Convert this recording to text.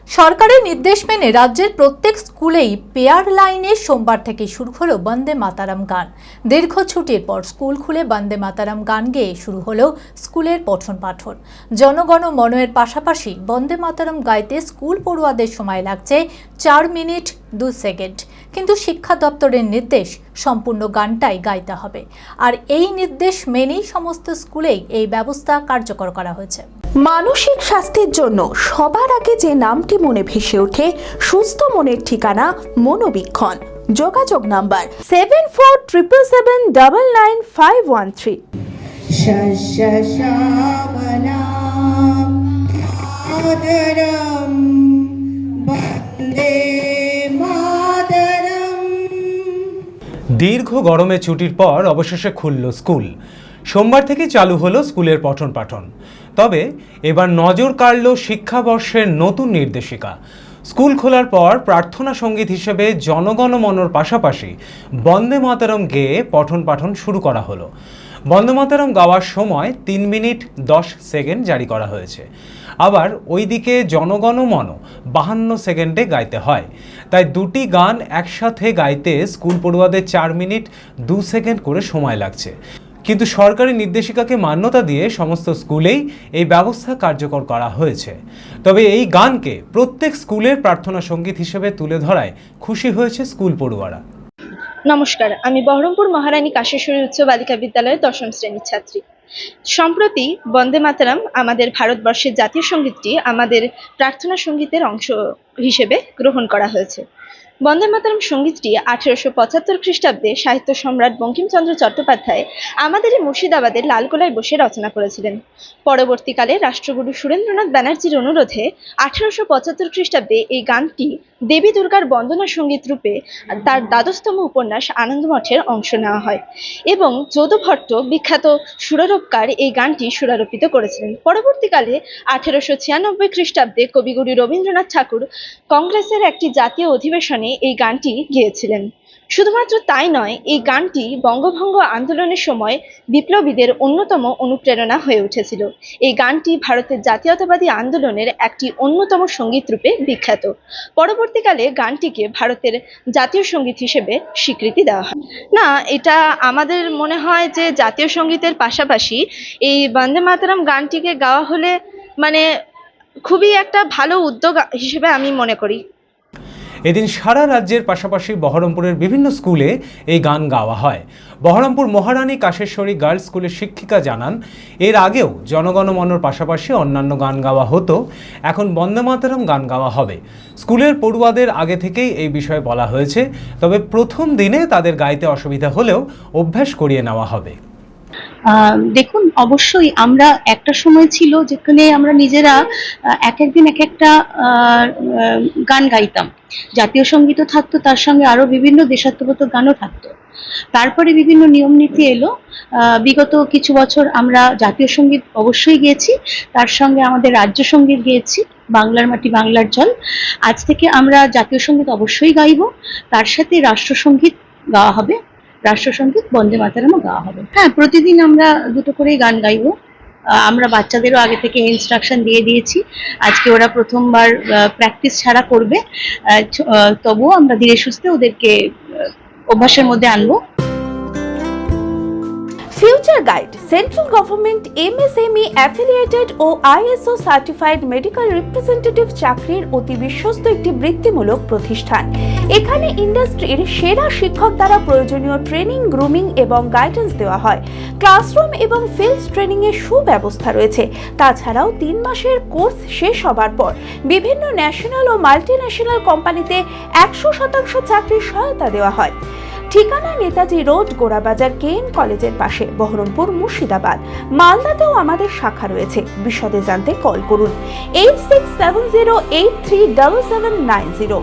সরকারের নির্দেশ মেনে রাজ্যের প্রত্যেক স্কুলেই পেয়ার লাইনে সোমবার থেকে শুরু হলো বন্দে মাতারাম গান। দীর্ঘ ছুটির পর স্কুল খুলে বন্দে মাতারাম গান গেয়ে শুরু হলো স্কুলের পঠন পাঠন। জনগণ মনের পাশাপাশি বন্দে মাতারাম গাইতে স্কুল পড়ুয়াদের সময় লাগছে 4 মিনিট 2 সেকেন্ড, কিন্তু শিক্ষা দপ্তরের নির্দেশ সম্পূর্ণ গানটাই গাইতে হবে। আর এই নির্দেশ মেনেই সমস্ত স্কুলেই এই ব্যবস্থা কার্যকর করা হয়েছে। মানসিক স্বাস্থ্যের জন্য সবার আগে যে নামটি মনে ভেসে ওঠে, সুস্থ মনের ঠিকানা মনোবীক্ষণ। যোগাযোগ নাম্বার 7477799513। দীর্ঘ গরমে ছুটির পর অবশেষে খুলল স্কুল। সোমবার থেকে চালু হলো স্কুলের পঠন পাঠন। তবে এবার নজর কাড়ল শিক্ষাবর্ষের নতুন নির্দেশিকা। স্কুল খোলার পর প্রার্থনা সঙ্গীত হিসেবে জনগণ মনর পাশাপাশি বন্দে মাতরম গেয়ে পঠন পাঠন শুরু করা হলো। বন্দে মাতরম গাওয়ার সময় 3 মিনিট 10 সেকেন্ড জারি করা হয়েছে। আবার ওইদিকে জনগণ মন 52 সেকেন্ডে গাইতে হয়। তাই দুটি গান একসাথে গাইতে স্কুল পড়ুয়াদের 4 মিনিট 2 সেকেন্ড করে সময় লাগছে। কিন্তু সরকারি নির্দেশিকাকে মান্যতা দিয়ে সমস্ত স্কুলেই এই ব্যবস্থা কার্যকর করা হয়েছে। তবে এই গানকে প্রত্যেক স্কুলের প্রার্থনা সঙ্গীত হিসেবে তুলে ধরায় খুশি হয়েছে স্কুল পড়ুয়ারা। নমস্কার, আমি বহরমপুর মহারানী কাশেশ্বরী উচ্চ বালিকা বিদ্যালয়ের 10ম শ্রেণীর ছাত্রী। সম্প্রতি বন্দে মাতরম আমাদের ভারতবর্ষের জাতীয় সঙ্গীতটি আমাদের প্রার্থনা সঙ্গীতের অংশ হিসেবে গ্রহণ করা হয়েছে। বন্দে মাতরম সঙ্গীতটি 1875 খ্রিস্টাব্দে সাহিত্য সম্রাট বঙ্কিমচন্দ্র চট্টোপাধ্যায় আমাদের মুর্শিদাবাদের লালগোলায় বসে রচনা করেছিলেন। পরবর্তীকালে রাষ্ট্রগুরু সুরেন্দ্রনাথ ব্যানার্জির অনুরোধে 1875 খ্রিস্টাব্দে এই গানটি দেবী দুর্গার বন্দনা সঙ্গীত রূপে তার দ্বাদশতম উপন্যাস আনন্দমঠের অংশ নেওয়া হয় এবং যদু ভট্ট বিখ্যাত সুরারোপকার এই গানটি সুরারোপিত করেছিলেন। পরবর্তীকালে 1896 খ্রিস্টাব্দে কবিগুরু রবীন্দ্রনাথ ঠাকুর কংগ্রেসের একটি জাতীয় অধিবেশনে এই গানটি গেয়েছিলেন। শুধুমাত্র তাই নয়, এই গানটি বঙ্গভঙ্গ আন্দোলনের সময় বিপ্লবীদের অন্যতম অনুপ্রেরণা হয়ে উঠেছিল। এই গানটি ভারতের জাতীয়তাবাদী আন্দোলনের একটি অন্যতম সঙ্গীত রূপে বিখ্যাত। পরবর্তীকালে গানটিকে ভারতের জাতীয় সঙ্গীত হিসেবে স্বীকৃতি দেওয়া হয়। না, এটা আমাদের মনে হয় যে জাতীয় সঙ্গীতের পাশাপাশি এই বন্দে মাতরম গানটিকে গাওয়া হলে খুবই একটা ভালো উদ্যোগ হিসেবে আমি মনে করি। এদিন সারা রাজ্যের পাশাপাশি বহরমপুরের বিভিন্ন স্কুলে এই গান গাওয়া হয়। বহরমপুর মহারানী কাশেশ্বরী গার্লস স্কুলের শিক্ষিকা জানান, এর আগেও জনগণ মনর পাশাপাশি অন্যান্য গান গাওয়া হতো, এখন বন্দে মাতরম গান গাওয়া হবে। স্কুলের পড়ুয়াদের আগে থেকেই এই বিষয়ে বলা হয়েছে, তবে প্রথম দিনে তাদের গাইতে অসুবিধা হলেও অভ্যাস করিয়ে নেওয়া হবে। দেখুন, অবশ্যই আমরা একটা সময় ছিল যেখানে আমরা নিজেরা এক একদিন এক একটা গান গাইতাম। জাতীয় সঙ্গীতও থাকতো, তার সঙ্গে আরো বিভিন্ন দেশাত্মবোধক গানও থাকতো। তারপরে বিভিন্ন নিয়ম নীতি এলো। বিগত কিছু বছর আমরা জাতীয় সঙ্গীত অবশ্যই গেয়েছি, তার সঙ্গে আমাদের রাজ্য সঙ্গীত গেয়েছি, বাংলার মাটি বাংলার জল। আজ থেকে আমরা জাতীয় সঙ্গীত অবশ্যই গাইব, তার সাথে রাষ্ট্রসঙ্গীত গাওয়া হবে, রাষ্ট্রসঙ্গীত বন্দে মাতরমও গাওয়া হবে। হ্যাঁ, প্রতিদিন আমরা দুটো করেই গান গাইবো। আমরা বাচ্চাদেরও আগে থেকে ইনস্ট্রাকশন দিয়ে দিয়েছি। আজকে ওরা প্রথমবার প্র্যাকটিস ছাড়া করবে, তবুও আমরা ধীরে সুস্থে ওদেরকে অভ্যাসের মধ্যে আনবো। Future guide central government MSME affiliated ও ISO সার্টিফাইড মেডিকেল রিপ্রেজেন্টেটিভ চাকরির অতি বিশ্বস্ত একটি বৃত্তিমূলক প্রতিষ্ঠান। এখানে ইন্ডাস্ট্রির সেরা শিক্ষক দ্বারা প্রয়োজনীয় ট্রেনিং, গ্রুমিং এবং গাইডেন্স দেওয়া হয়। ক্লাসরুম এবং ফিল্ড ট্রেনিং এর সুব্যবস্থা রয়েছে। তাছাড়াও 3 মাসের কোর্স শেষ হবার পর বিভিন্ন ন্যাশনাল ও মাল্টিন্যাশনাল কোম্পানিতে 100% চাকরির সহায়তা দেওয়া হয়। ঠিকানা নেতাজি রোড, গোড়াবাজার KN কলেজের পাশে, বহরমপুর, মুর্শিদাবাদ। মালদাতেও আমাদের শাখা রয়েছে। বিশদে জানতে কল করুন 8670837790।